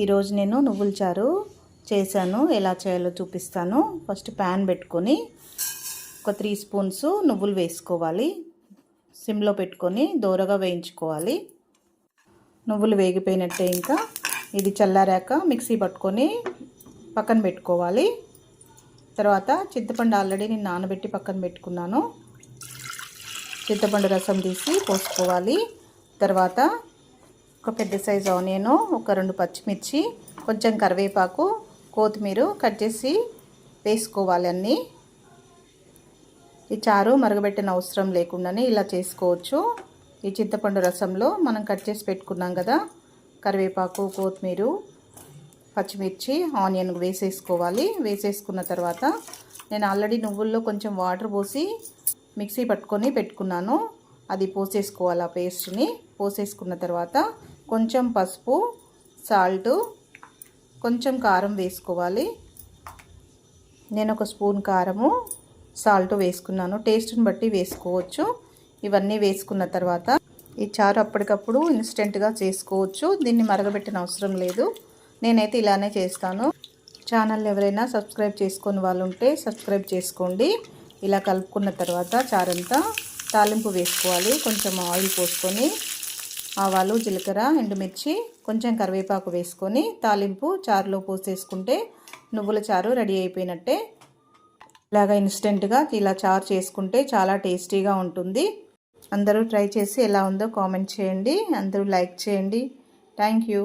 ఈరోజు నేను నువ్వుల చారు చేశాను. ఎలా చేయాలో చూపిస్తాను. ఫస్ట్ ప్యాన్ పెట్టుకొని ఒక 3 స్పూన్స్ నువ్వులు వేసుకోవాలి. సిమ్లో పెట్టుకొని దోరగా వేయించుకోవాలి. నువ్వులు వేగిపోయినట్టే ఇంకా ఇది చల్లారాక మిక్సీ పట్టుకొని పక్కన పెట్టుకోవాలి. తర్వాత చింతపండు ఆల్రెడీ నేను నానబెట్టి పక్కన పెట్టుకున్నాను. చింతపండు రసం తీసి పోసుకోవాలి. తర్వాత ఒక పెద్ద సైజు ఆనియన్, ఒక 2 పచ్చిమిర్చి, కొంచెం కరివేపాకు, కొత్తిమీర కట్ చేసి వేసుకోవాలి. అన్నీ ఈ చారు మరగబెట్టిన అవసరం లేకుండానే ఇలా చేసుకోవచ్చు. ఈ చింతపండు రసంలో మనం కట్ చేసి పెట్టుకున్నాం కదా, కరివేపాకు, కొత్తిమీర, పచ్చిమిర్చి, ఆనియన్ వేసేసుకోవాలి. వేసేసుకున్న తర్వాత నేను ఆల్రెడీ నువ్వుల్లో కొంచెం వాటర్ పోసి మిక్సీ పట్టుకొని పెట్టుకున్నాను. అది పోసేసుకోవాలి. ఆ పేస్ట్ని పోసేసుకున్న తర్వాత కొంచెం పసుపు, సాల్ట్, కొంచెం కారం వేసుకోవాలి. నేను ఒక స్పూన్ కారము, సాల్ట్ వేసుకున్నాను. టేస్ట్ని బట్టి వేసుకోవచ్చు. ఇవన్నీ వేసుకున్న తర్వాత ఈ చారు అప్పటికప్పుడు ఇన్స్టెంట్గా చేసుకోవచ్చు. దీన్ని మరగబెట్టిన అవసరం లేదు. నేనైతే ఇలానే చేస్తాను. ఛానల్ ఎవరైనా సబ్స్క్రైబ్ చేసుకొని వాళ్ళు ఉంటే సబ్స్క్రైబ్ చేసుకోండి. ఇలా కలుపుకున్న తర్వాత చారంతా తాలింపు వేసుకోవాలి. కొంచెం ఆయిల్ పోసుకొని ఆవాలు, జీలకర్ర, ఎండుమిర్చి, కొంచెం కరివేపాకు వేసుకొని తాలింపు చారులో పోసేసుకుంటే నువ్వుల చారు రెడీ అయిపోయినట్టే. ఇలాగా ఇన్స్టెంట్గా ఇలా చారు చేసుకుంటే చాలా టేస్టీగా ఉంటుంది. అందరూ ట్రై చేసి ఎలా ఉందో కామెంట్ చేయండి. అందరూ లైక్ చేయండి. Thank you.